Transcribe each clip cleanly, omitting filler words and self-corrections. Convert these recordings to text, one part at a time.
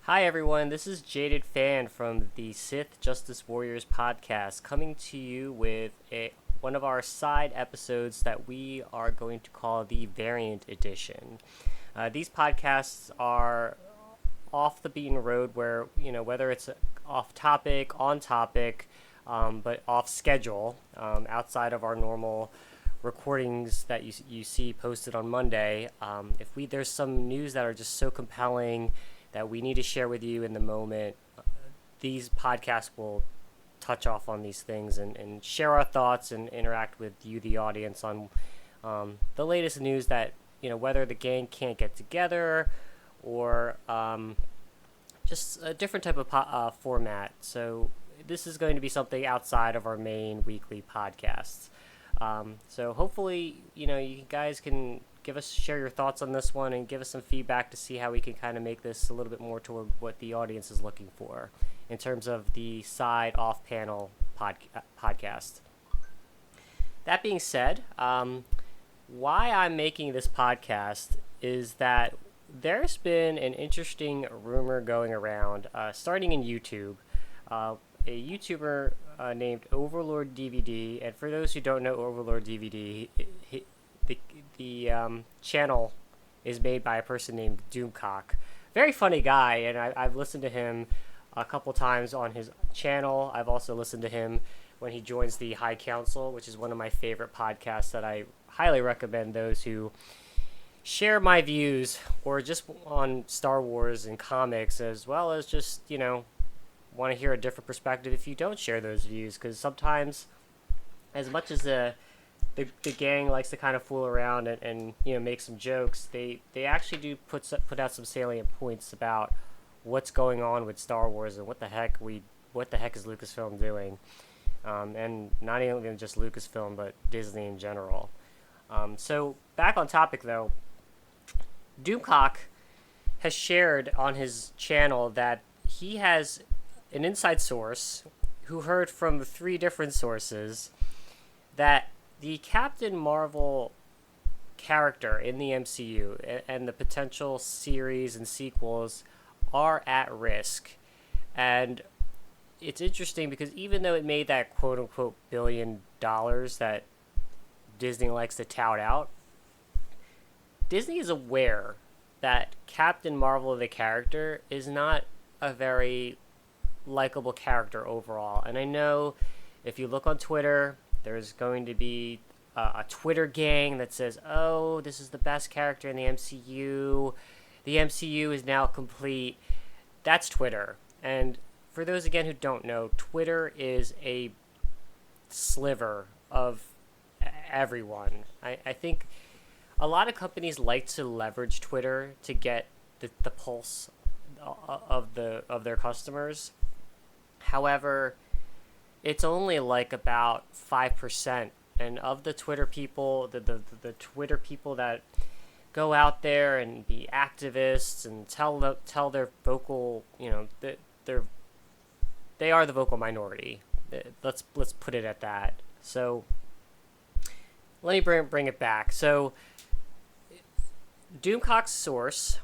Hi everyone, this is Jadedphan from the Sith Justice Warriors podcast, coming to you with one of our side episodes that we are going to call the Variant Edition. These podcasts are off the beaten road, where whether it's off topic, on topic, but off schedule, outside of our normal recordings that you see posted on Monday. If there's some news that are just so compelling that we need to share with you in the moment, these podcasts will touch off on these things and share our thoughts and interact with you, the audience, on the latest news that, whether the gang can't get together or just a different type of format. So this is going to be something outside of our main weekly podcasts. So hopefully, you guys can share your thoughts on this one and give us some feedback to see how we can kind of make this a little bit more toward what the audience is looking for in terms of the side off panel podcast. That being said, why I'm making this podcast is that there's been an interesting rumor going around, starting in YouTube. A YouTuber named Overlord DVD, and for those who don't know Overlord DVD, the channel is made by a person named Doomcock. Very funny guy, and I've listened to him a couple times on his channel. I've also listened to him when he joins the High Council, which is one of my favorite podcasts that I highly recommend those who share my views or just on Star Wars and comics, as well as just, want to hear a different perspective if you don't share those views, because sometimes, as much as the gang likes to kind of fool around and make some jokes, they actually do put out some salient points about what's going on with Star Wars and what the heck is Lucasfilm doing, and not even just Lucasfilm but Disney in general. So back on topic though, Doomcock has shared on his channel that he has an inside source who heard from 3 different sources that the Captain Marvel character in the MCU and the potential series and sequels are at risk. And it's interesting because even though it made that quote-unquote $1 billion that Disney likes to tout out, Disney is aware that Captain Marvel, the character, is not a very likable character overall. And I know if you look on Twitter, there's going to be a Twitter gang that says, oh, this is the best character in the MCU. The MCU is now complete. That's Twitter. And for those, again, who don't know, Twitter is a sliver of everyone. I think a lot of companies like to leverage Twitter to get the pulse of their customers. However, it's only like about 5%, and of the Twitter people, the Twitter people that go out there and be activists and tell their vocal, they are the vocal minority. Let's put it at that. So let me bring it back. So Doomcock's source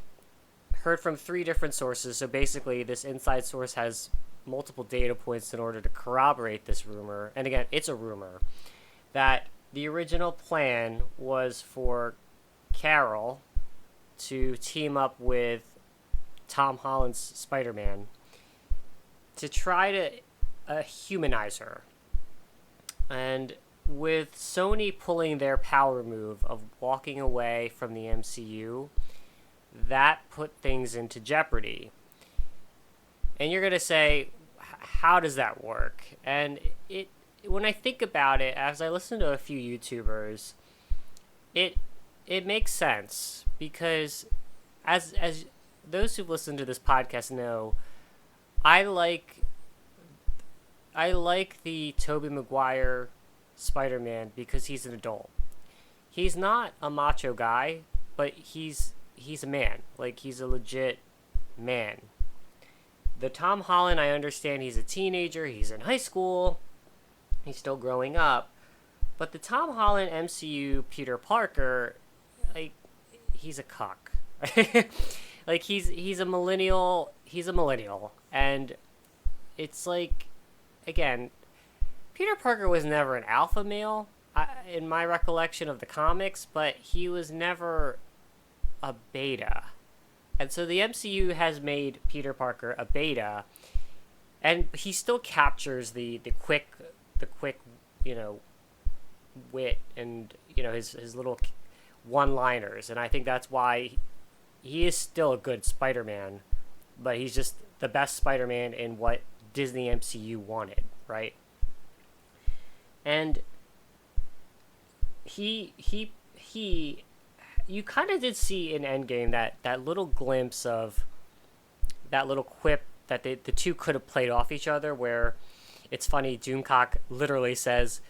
heard from 3 different sources. So basically, this inside source has multiple data points in order to corroborate this rumor. And again, it's a rumor that the original plan was for Carol to team up with Tom Holland's Spider-Man to try to humanize her. And with Sony pulling their power move of walking away from the MCU, that put things into jeopardy. And you're going to say, how does that work? And when I think about it, as I listen to a few YouTubers, it makes sense, because as those who've listened to this podcast know, I like the Tobey Maguire Spider-Man because he's an adult. He's not a macho guy, but he's a man. Like, he's a legit man. The Tom Holland, I understand he's a teenager, he's in high school, he's still growing up. But the Tom Holland MCU Peter Parker, like, he's a cuck. Like, he's a millennial he's a millennial, and it's like, again, Peter Parker was never an alpha male, in my recollection of the comics, but he was never a beta. And so the MCU has made Peter Parker a beta, and he still captures the quick, wit and, his little one-liners, and I think that's why he is still a good Spider-Man, but he's just the best Spider-Man in what Disney MCU wanted, right? And he you kind of did see in Endgame that little glimpse of that little quip that the two could have played off each other, where it's funny, Doomcock literally says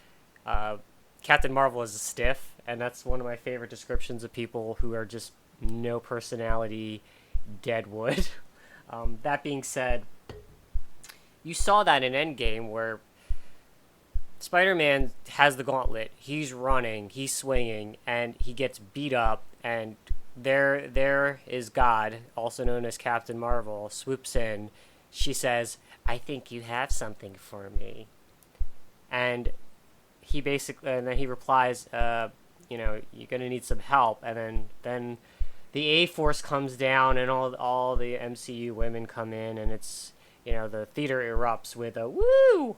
Captain Marvel is a stiff, and that's one of my favorite descriptions of people who are just no personality, deadwood. That being said, you saw that in Endgame where Spider-Man has the gauntlet. He's running, he's swinging, and he gets beat up, and there is God, also known as Captain Marvel, swoops in. She says, "I think you have something for me." And then he replies, you're gonna need some help. And then the A-Force comes down, and all the MCU women come in, and it's, the theater erupts with a woo.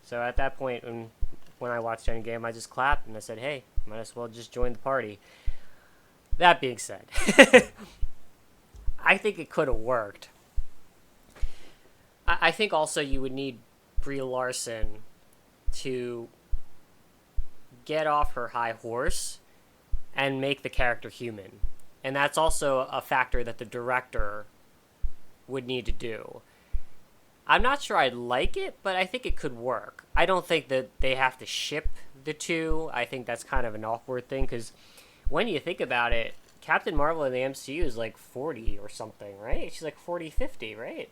So at that point, when I watched Endgame, I just clapped and I said, "Hey, might as well just join the party." That being said, I think it could have worked. I think also you would need Brie Larson to get off her high horse and make the character human. And that's also a factor that the director would need to do. I'm not sure I'd like it, but I think it could work. I don't think that they have to ship the two. I think that's kind of an awkward thing, because when you think about it, Captain Marvel in the MCU is like 40 or something, right? She's like 40, 50, right?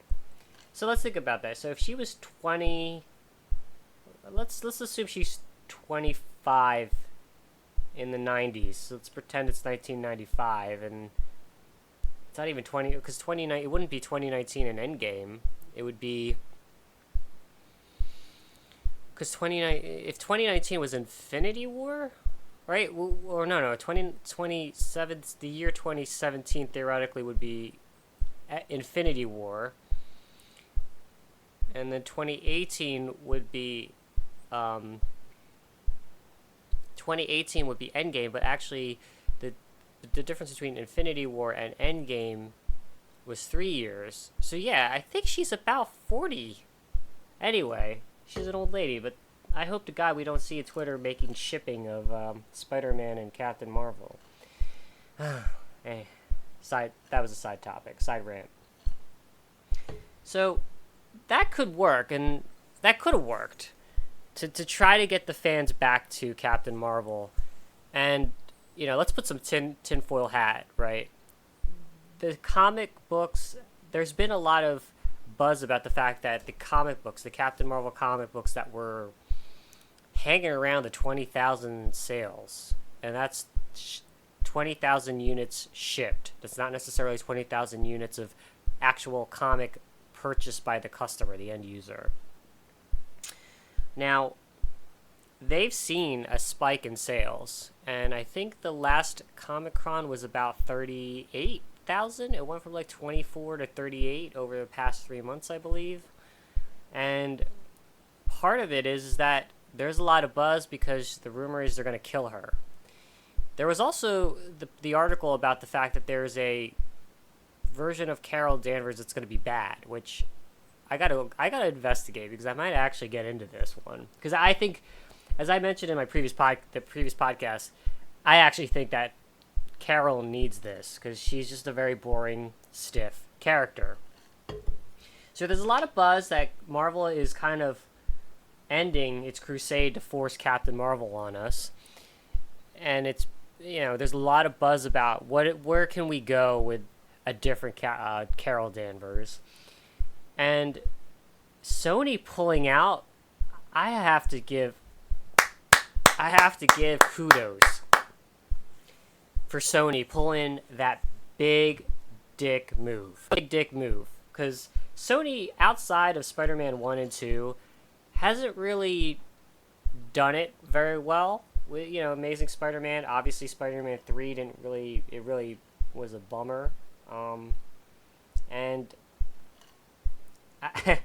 So let's think about that. So if she was 20, let's assume she's 25 in the 90s. So let's pretend it's 1995, and it's not even 20, because it wouldn't be 2019 in Endgame. It would be, because if 2019 was Infinity War, right? Or no, 2027, the year 2017 theoretically would be Infinity War, and then 2018 would be Endgame, but actually the difference between Infinity War and Endgame was 3 years. So yeah, I think she's about 40. Anyway, she's an old lady, but I hope to God we don't see a Twitter making shipping of Spider-Man and Captain Marvel. Hey, that was a side topic, side rant. So that could work, and that could have worked to try to get the fans back to Captain Marvel. And let's put some tinfoil hat, right? The comic books, there's been a lot of buzz about the fact that the Captain Marvel comic books that were hanging around the 20,000 sales, and that's 20,000 units shipped. That's not necessarily 20,000 units of actual comic purchased by the customer, the end user. Now, they've seen a spike in sales, and I think the last Comic-Con was about 38,000. It went from like 24 to 38 over the past 3 months, I believe. And part of it is that there's a lot of buzz because the rumor is they're going to kill her. There was also the article about the fact that there's a version of Carol Danvers that's going to be bad, which I gotta investigate, because I might actually get into this one. Because I think, as I mentioned in my previous podcast, I actually think that Carol needs this, because she's just a very boring, stiff character. So there's a lot of buzz that Marvel is kind of ending its crusade to force Captain Marvel on us, and it's there's a lot of buzz about where can we go with a different Carol Danvers, and Sony pulling out. I have to give kudos for Sony pulling that big dick move. Because because Sony, outside of Spider-Man 1 and 2, hasn't really done it very well. With, Amazing Spider-Man, obviously Spider-Man 3 it really was a bummer. And I,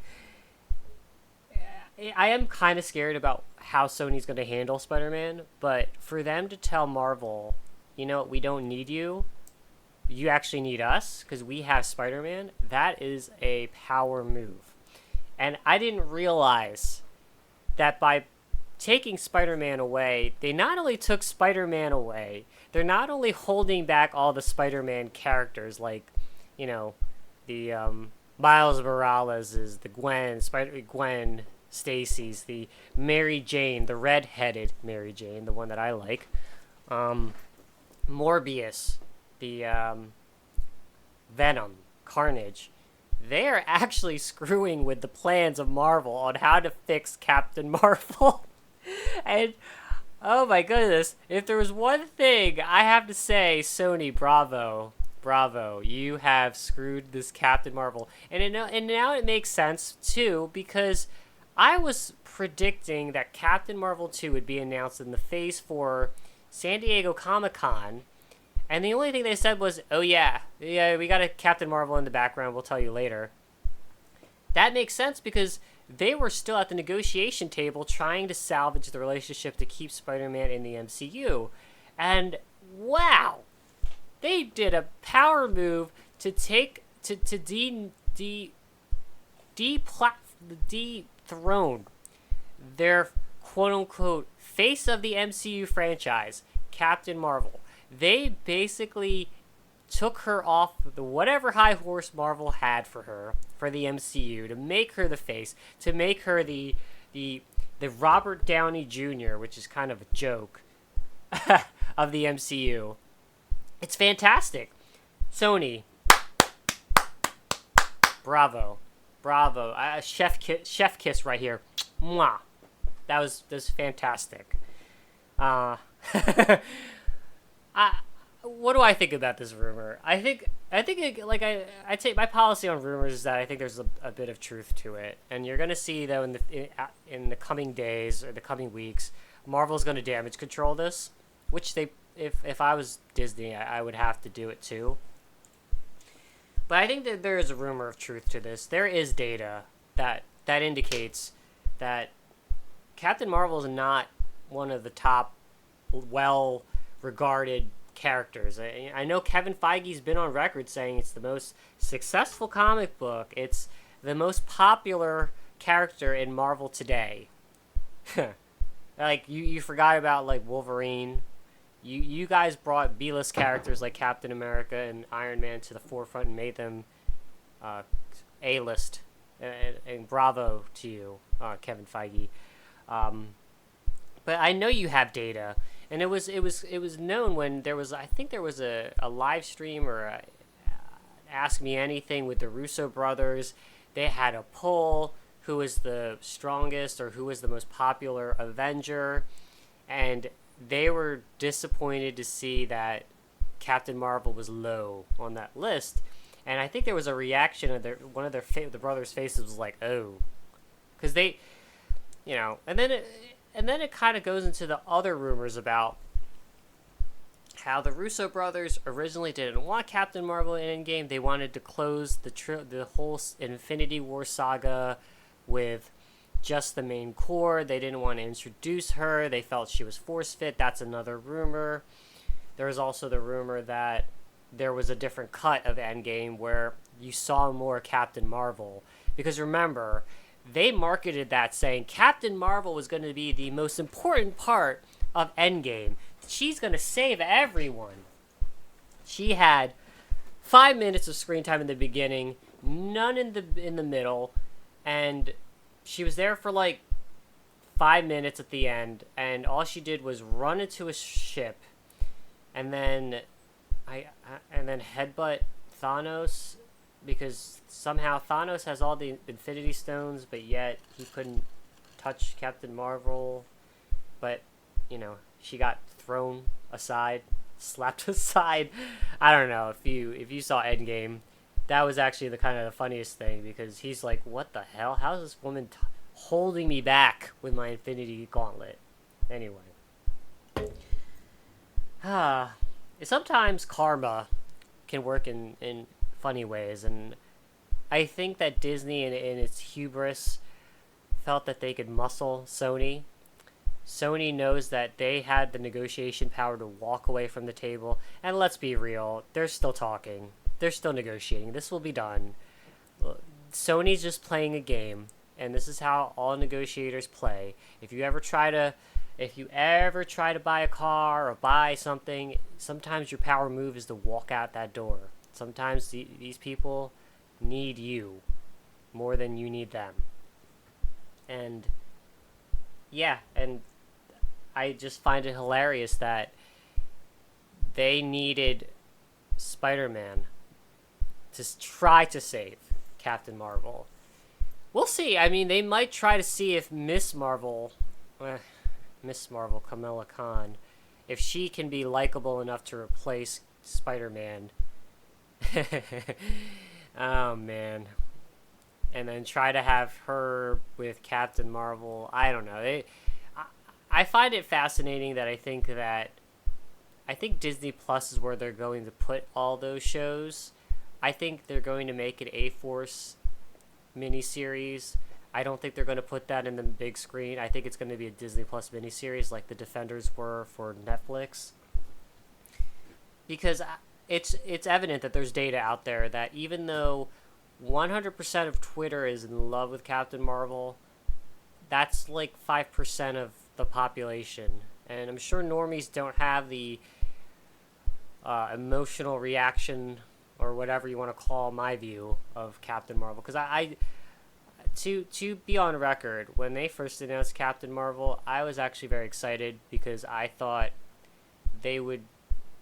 I am kind of scared about how Sony's going to handle Spider-Man, but for them to tell Marvel, we don't need you, you actually need us, because we have Spider-Man, that is a power move. And I didn't realize that by taking Spider-Man away, they not only took Spider-Man away, they're not only holding back all the Spider-Man characters, like, the Miles Morales is the Gwen Stacy's, the Mary Jane, the red-headed Mary Jane, the one that I like, Morbius, the Venom, Carnage. They are actually screwing with the plans of Marvel on how to fix Captain Marvel. And oh my goodness, if there was one thing I have to say, Sony, bravo, you have screwed this Captain Marvel. And now it makes sense too, because I was predicting that Captain Marvel 2 would be announced in the Phase 4 San Diego Comic-Con, and the only thing they said was, oh yeah, we got a Captain Marvel in the background, we'll tell you later. That makes sense because they were still at the negotiation table trying to salvage the relationship to keep Spider-Man in the MCU. And wow, they did a power move to dethrone their quote-unquote face of the MCU franchise, Captain Marvel. They basically took her off the whatever high horse Marvel had for her, for the MCU, to make her the face, to make her the Robert Downey Jr., which is kind of a joke, of the MCU. It's fantastic. Sony, bravo. Chef kiss right here. Mwah. That was fantastic. What do I think about this rumor? I think I'd say my policy on rumors is that I think there's a bit of truth to it, and you're gonna see though in the coming days or the coming weeks, Marvel's gonna damage control this, which if I was Disney, I would have to do it too. But I think that there is a rumor of truth to this. There is data that indicates that Captain Marvel is not one of the top well-regarded characters. I know Kevin Feige's been on record saying it's the most successful comic book. It's the most popular character in Marvel today. Like, you forgot about, like, Wolverine. You guys brought B-list characters like Captain America and Iron Man to the forefront and made them A-list. And bravo to you, Kevin Feige. But I know you have data, and it was known when there was, I think there was a live stream or a Ask Me Anything with the Russo brothers. They had a poll, who was the strongest or who was the most popular Avenger, and they were disappointed to see that Captain Marvel was low on that list. And I think there was a reaction of one of the brothers' faces was like, oh, because they, and then it kind of goes into the other rumors about how the Russo brothers originally didn't want Captain Marvel in Endgame. They wanted to close the whole Infinity War saga with just the main core. They didn't want to introduce her. They felt she was force fit. That's another rumor. There was also the rumor that there was a different cut of Endgame where you saw more Captain Marvel. Because remember, they marketed that saying Captain Marvel was going to be the most important part of Endgame. She's going to save everyone. She had 5 minutes of screen time in the beginning, none in the middle, and she was there for like 5 minutes at the end, and all she did was run into a ship, and then headbutt Thanos, because somehow Thanos has all the Infinity Stones, but yet he couldn't touch Captain Marvel. But she got thrown aside, slapped aside. I don't know if you saw Endgame. that was actually the kind of the funniest thing, because he's like, "What the hell? How's this woman holding me back with my Infinity Gauntlet?" Anyway, ah, sometimes karma can work in funny ways, and I think that Disney, in its hubris, felt that they could muscle Sony. Sony knows that they had the negotiation power to walk away from the table, and let's be real, they're still talking. They're still negotiating. This will be done. Sony's just playing a game, and this is how all negotiators play. If you ever try to buy a car or buy something, sometimes your power move is to walk out that door. Sometimes these people need you more than you need them. And yeah, and I just find it hilarious that they needed Spider-Man to try to save Captain Marvel. We'll see. I mean, they might try to see if Miss Marvel, Kamala Khan, if she can be likable enough to replace Spider-Man. Oh, man. And then try to have her with Captain Marvel. I don't know. I find it fascinating that I think Disney Plus is where they're going to put all those shows. I think they're going to make an A-Force miniseries. I don't think they're going to put that in the big screen. I think it's going to be a Disney Plus miniseries like the Defenders were for Netflix. Because it's evident that there's data out there that even though 100% of Twitter is in love with Captain Marvel, that's like 5% of the population. And I'm sure normies don't have the emotional reaction, or whatever you want to call my view of Captain Marvel. Because to be on record, when they first announced Captain Marvel, I was actually very excited because I thought they would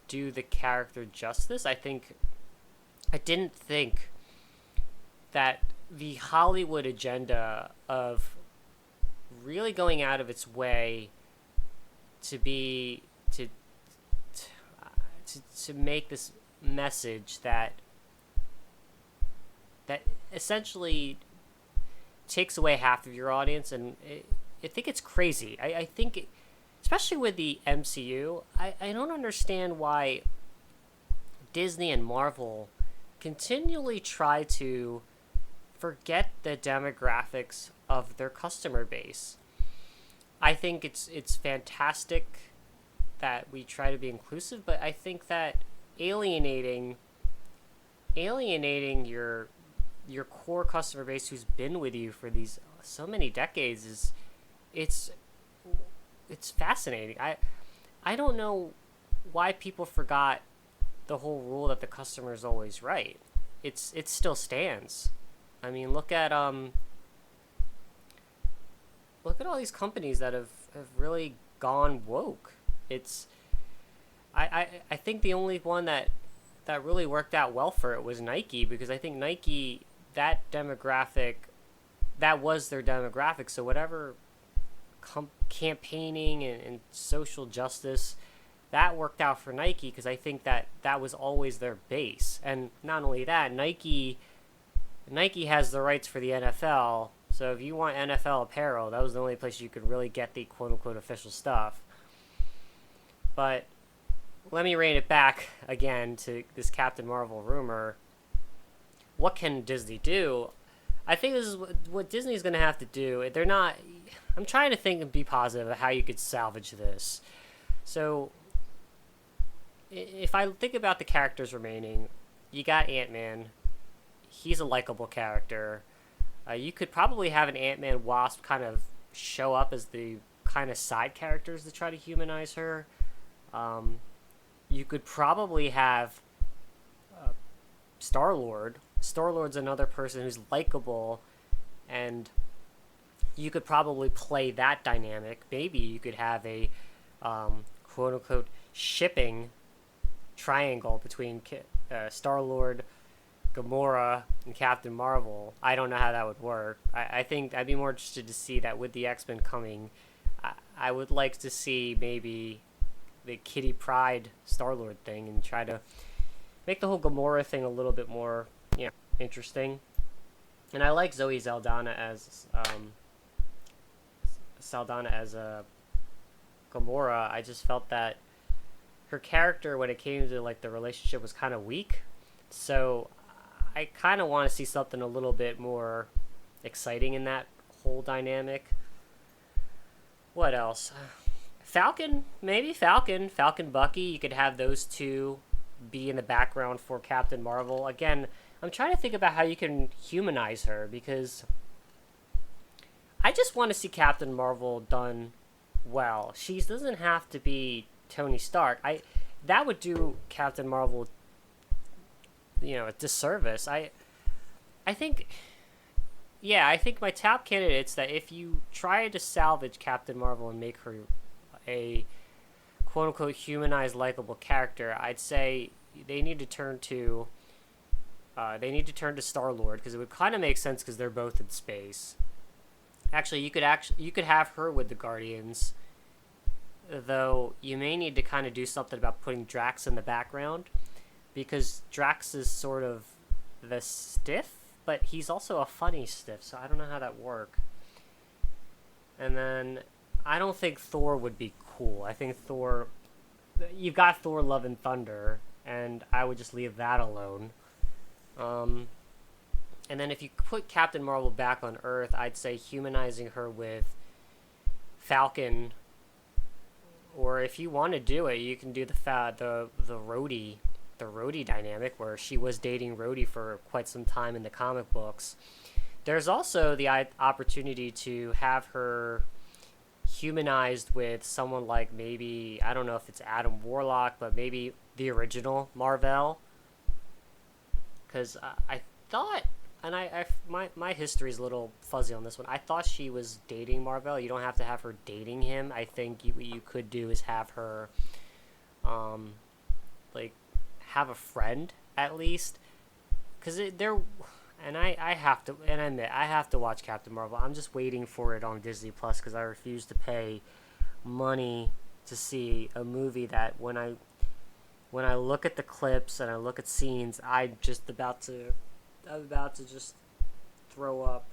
do the character justice. I didn't think that the Hollywood agenda of really going out of its way to make this message that essentially takes away half of your audience, and I think it's crazy. I think, especially with the MCU, I don't understand why Disney and Marvel continually try to forget the demographics of their customer base. I think it's fantastic that we try to be inclusive, but I think that alienating your core customer base who's been with you for these so many decades it's fascinating. I don't know why people forgot the whole rule that the customer is always right. It still stands. I mean, look at all these companies that have really gone woke. I think the only one that really worked out well for it was Nike, because I think Nike, that demographic, that was their demographic. So whatever campaigning and social justice, that worked out for Nike, because I think that was always their base. And not only that, Nike has the rights for the NFL. So if you want NFL apparel, that was the only place you could really get the quote-unquote official stuff. But let me rein it back again to this Captain Marvel rumor. What can Disney do? I think this is what Disney's going to have to do. They're not... I'm trying to think and be positive of how you could salvage this. So, if I think about the characters remaining, you got Ant-Man. He's a likable character. You could probably have an Ant-Man Wasp kind of show up as the kind of side characters to try to humanize her. You could probably have Star-Lord. Star-Lord's another person who's likable, and you could probably play that dynamic. Maybe you could have a quote-unquote shipping triangle between Star-Lord, Gamora, and Captain Marvel. I don't know how that would work. I think I'd be more interested to see that with the X-Men coming. I would like to see maybe the Kitty Pryde Star-Lord thing and try to make the whole Gamora thing a little bit more interesting. And I like Zoe Saldana as a Gamora. I just felt that her character, when it came to like the relationship, was kind of weak. So I kind of want to see something a little bit more exciting in that whole dynamic. What else? Falcon, maybe Falcon, Bucky. You could have those two be in the background for Captain Marvel. Again, I'm trying to think about how you can humanize her, because I just want to see Captain Marvel done well. She doesn't have to be Tony Stark. That would do Captain Marvel, a disservice. I think, yeah, I think my top candidates, that if you try to salvage Captain Marvel and make her a quote unquote humanized, likable character, I'd say they need to turn to Star-Lord, because it would kind of make sense because they're both in space. Actually, you could have her with the Guardians, though you may need to kind of do something about putting Drax in the background, because Drax is sort of the stiff, but he's also a funny stiff, so I don't know how that work. And then I don't think Thor would be cool. I think you've got Thor Love and Thunder, and I would just leave that alone. And then if you put Captain Marvel back on Earth, I'd say humanizing her with Falcon, or if you want to do it, you can do the Rhodey dynamic, where she was dating Rhodey for quite some time in the comic books. There's also the opportunity to have her humanized with someone like, maybe, I don't know if it's Adam Warlock, but maybe the original Marvel. Because I thought, and my history is a little fuzzy on this one, I thought she was dating Marvel. You don't have to have her dating him. I think what you could do is have her, have a friend, at least. Because I have to watch Captain Marvel. I'm just waiting for it on Disney Plus, because I refuse to pay money to see a movie that when I look at the clips and I look at scenes, I'm about to just throw up.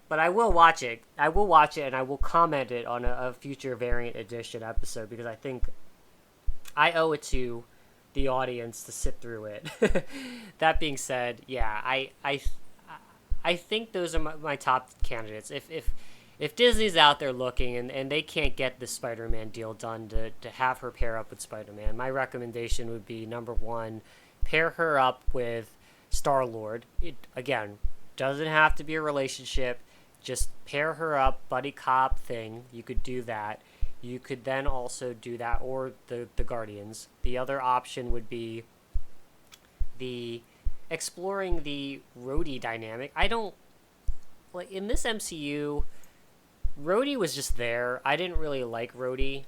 But I will watch it. And I will comment it on a future Variant Edition episode, because I think I owe it to the audience to sit through it. That being said, yeah, I think those are my top candidates. If Disney's out there looking and they can't get the Spider-Man deal done to have her pair up with Spider-Man, my recommendation would be, number one, pair her up with Star-Lord. It, again, doesn't have to be a relationship. Just pair her up, buddy cop thing. You could do that. You could then also do that, or the Guardians. The other option would be exploring the Rhodey dynamic. I don't, like, in this MCU, Rhodey was just there. I didn't really like Rhodey.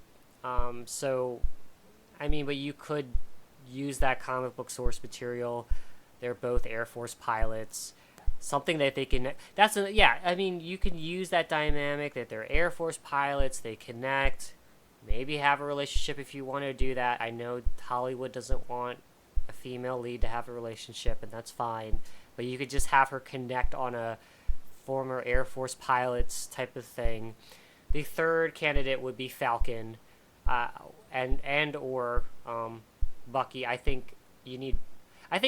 So, I mean, but you could use that comic book source material. They're both Air Force pilots. Something that they can... I mean, you can use that dynamic, that they're Air Force pilots, they connect, maybe have a relationship if you want to do that. I know Hollywood doesn't want a female lead to have a relationship, and that's fine. But you could just have her connect on a former Air Force pilots type of thing. The third candidate would be Falcon, or Bucky. I think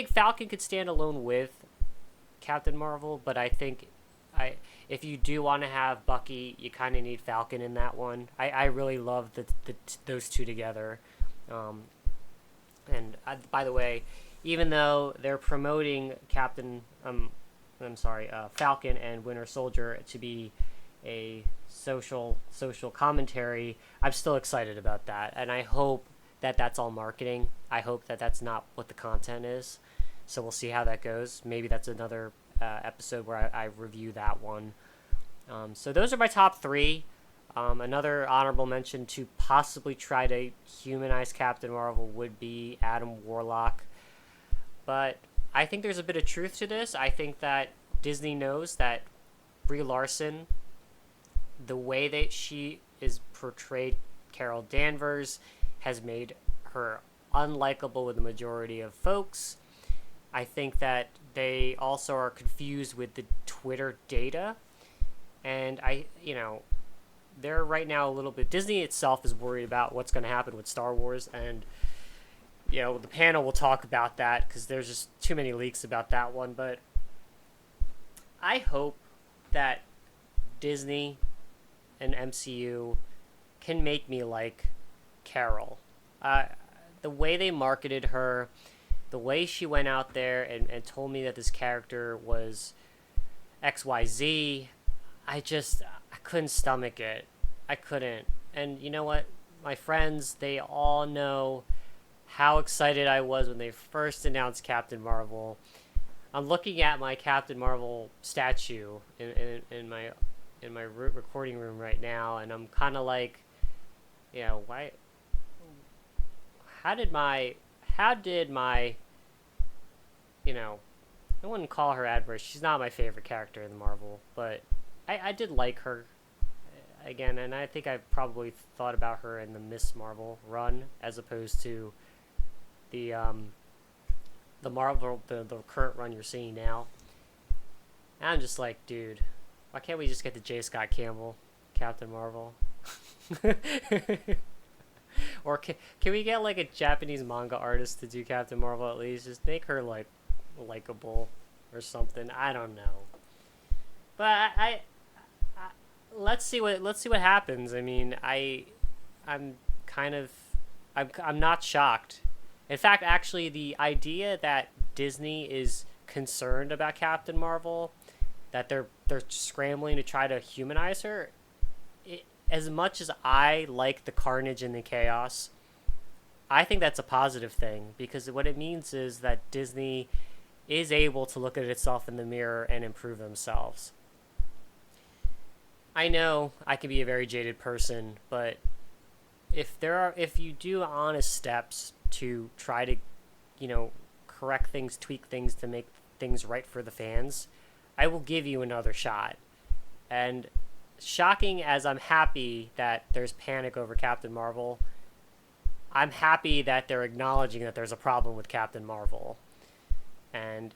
Falcon could stand alone with Captain Marvel, but I think if you do want to have Bucky, you kind of need Falcon in that one. I really love those two together. By the way, even though they're promoting Falcon and Winter Soldier to be a social commentary, I'm still excited about that, and I hope that that's all marketing. I hope that that's not what the content is. So we'll see how that goes. Maybe that's another episode where I review that one. So those are my top three. Another honorable mention to possibly try to humanize Captain Marvel would be Adam Warlock. But I think there's a bit of truth to this. I think that Disney knows that Brie Larson, the way that she is portrayed, Carol Danvers, has made her unlikable with the majority of folks. I think that they also are confused with the Twitter data. And they're right now a little bit, Disney itself is worried about what's going to happen with Star Wars, and the panel will talk about that because there's just too many leaks about that one. But I hope that Disney and MCU can make me like Carol. The way they marketed her, the way she went out there and told me that this character was XYZ, I couldn't stomach it. I couldn't. And you know what? My friends, they all know how excited I was when they first announced Captain Marvel. I'm looking at my Captain Marvel statue in my recording room right now, and I'm kind of like, why? How did my, I wouldn't call her adverse. She's not my favorite character in the Marvel, but I did like her again, and I think I probably thought about her in the Miss Marvel run as opposed to the Marvel, the current run you're seeing now. And I'm just like, dude, why can't we just get the J. Scott Campbell Captain Marvel? Or can we get like a Japanese manga artist to do Captain Marvel at least? Just make her like likable or something. I don't know. But I let's see what happens. I mean, I'm not shocked. In fact, actually, the idea that Disney is concerned about Captain Marvel, that they're scrambling to try to humanize her, as much as I like the carnage and the chaos, I think that's a positive thing, because what it means is that Disney is able to look at itself in the mirror and improve themselves. I know I can be a very jaded person, but if you do honest steps to try to, correct things, tweak things to make things right for the fans, I will give you another shot. And shocking as I'm happy that there's panic over Captain Marvel, I'm happy that they're acknowledging that there's a problem with Captain Marvel. And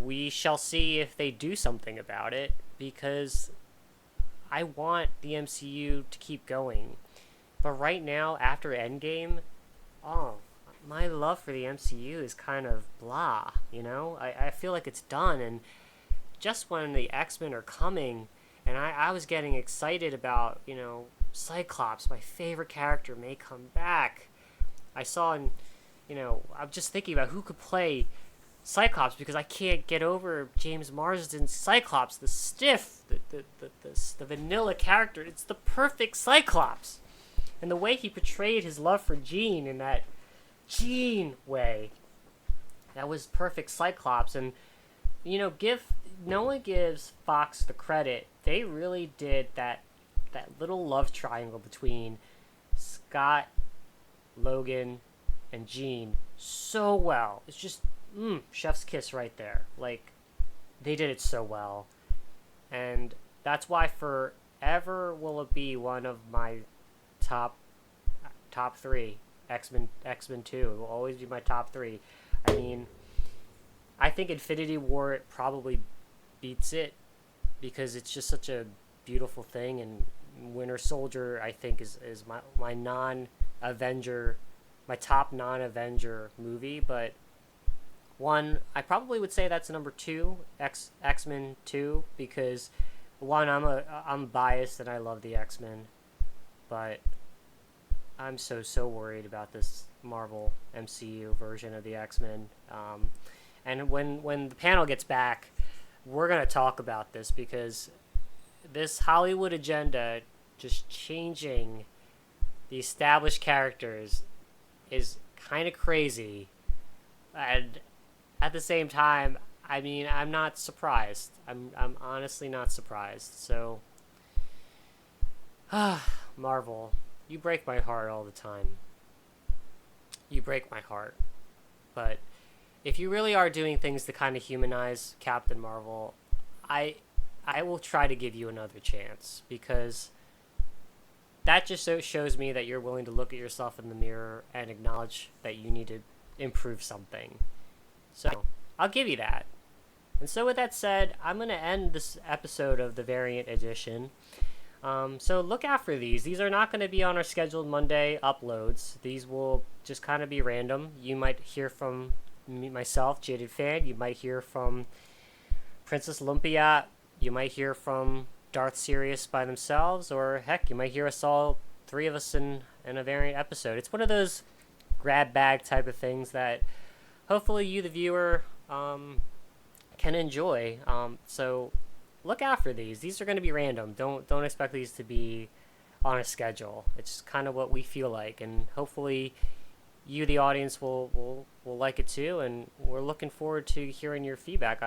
we shall see if they do something about it, because I want the MCU to keep going. But right now, after Endgame, my love for the MCU is kind of blah, I feel like it's done. And just when the X-Men are coming, and I was getting excited about, Cyclops, my favorite character, may come back. I saw, I'm just thinking about who could play Cyclops, because I can't get over James Marsden's Cyclops, the stiff, the vanilla character. It's the perfect Cyclops. And the way he portrayed his love for Jean in that Jean way, that was perfect Cyclops. And, no one gives Fox the credit. They really did that little love triangle between Scott, Logan, and Jean so well. It's just, chef's kiss right there. Like, they did it so well. And that's why forever will it be one of my top 3. X-Men 2 it will always be my top 3. I mean, I think Infinity War probably beats it, because it's just such a beautiful thing, and Winter Soldier, I think, is my non-Avenger, my top non-Avenger movie. But one, I probably would say that's number 2, X-Men 2, because one, I'm biased and I love the X-Men, but I'm so worried about this Marvel MCU version of the X-Men. And when the panel gets back, we're going to talk about this, because this Hollywood agenda just changing the established characters is kind of crazy. And at the same time, I mean, I'm not surprised. I'm honestly not surprised. So, Marvel, you break my heart all the time. You break my heart. But if you really are doing things to kind of humanize Captain Marvel, I will try to give you another chance, because that just shows me that you're willing to look at yourself in the mirror and acknowledge that you need to improve something. So I'll give you that. And so with that said, I'm going to end this episode of the Variant Edition. So look out for these. These are not going to be on our scheduled Monday uploads. These will just kind of be random. You might hear from myself, Jadedphan. You might hear from Princess Lumpia. You might hear from Darth Sirius by themselves, or heck, you might hear us all, three of us in a variant episode. It's one of those grab bag type of things that hopefully you, the viewer, can enjoy. So look out for these. These are going to be random. Don't expect these to be on a schedule. It's kind of what we feel like, and hopefully you, the audience, will like it too. And we're looking forward to hearing your feedback.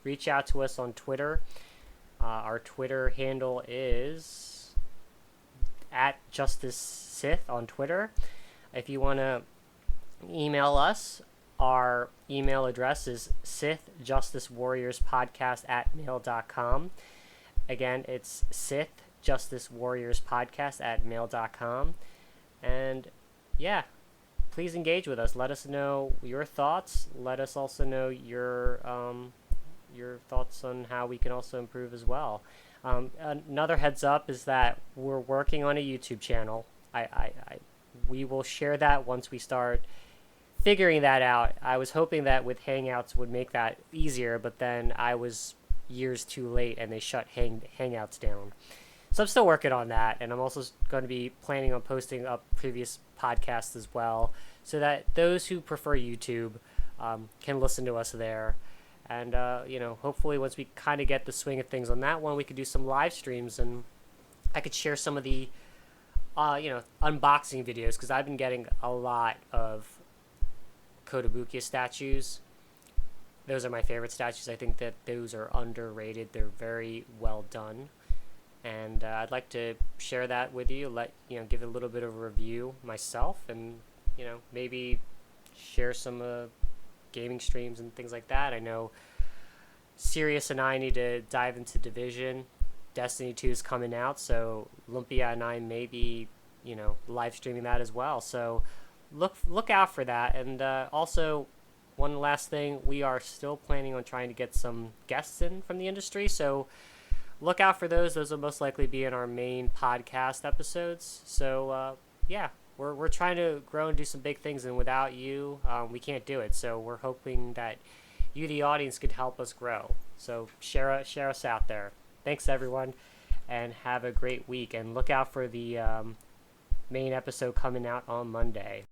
Reach out to us on Twitter. Our Twitter handle is @JusticeSith on Twitter. If you want to email us, our email address is SithJusticeWarriorsPodcast@mail.com. Again, it's SithJusticeWarriorsPodcast@mail.com. And yeah, please engage with us. Let us know your thoughts. Let us also know your thoughts on how we can also improve as well. Another heads up is that we're working on a YouTube channel. We will share that once we start figuring that out. I was hoping that with Hangouts would make that easier, but then I was years too late and they shut Hangouts down. So I'm still working on that, and I'm also going to be planning on posting up previous podcasts as well, so that those who prefer YouTube can listen to us there. And hopefully once we kind of get the swing of things on that one, we could do some live streams, and I could share some of the unboxing videos, because I've been getting a lot of Kotobukiya statues. Those are my favorite statues. I think that those are underrated. They're very well done, and I'd like to share that with you. Give a little bit of a review myself, and maybe share some gaming streams and things like that. I know Sirius and I need to dive into Division. Destiny 2 is coming out, so Lumpia and I may be live streaming that as well. So look out for that. And also, one last thing, we are still planning on trying to get some guests in from the industry, so look out for those. Those will most likely be in our main podcast episodes. So we're trying to grow and do some big things, and without you, we can't do it. So we're hoping that you, the audience, could help us grow. So share us out there. Thanks, everyone, and have a great week. And look out for the main episode coming out on Monday.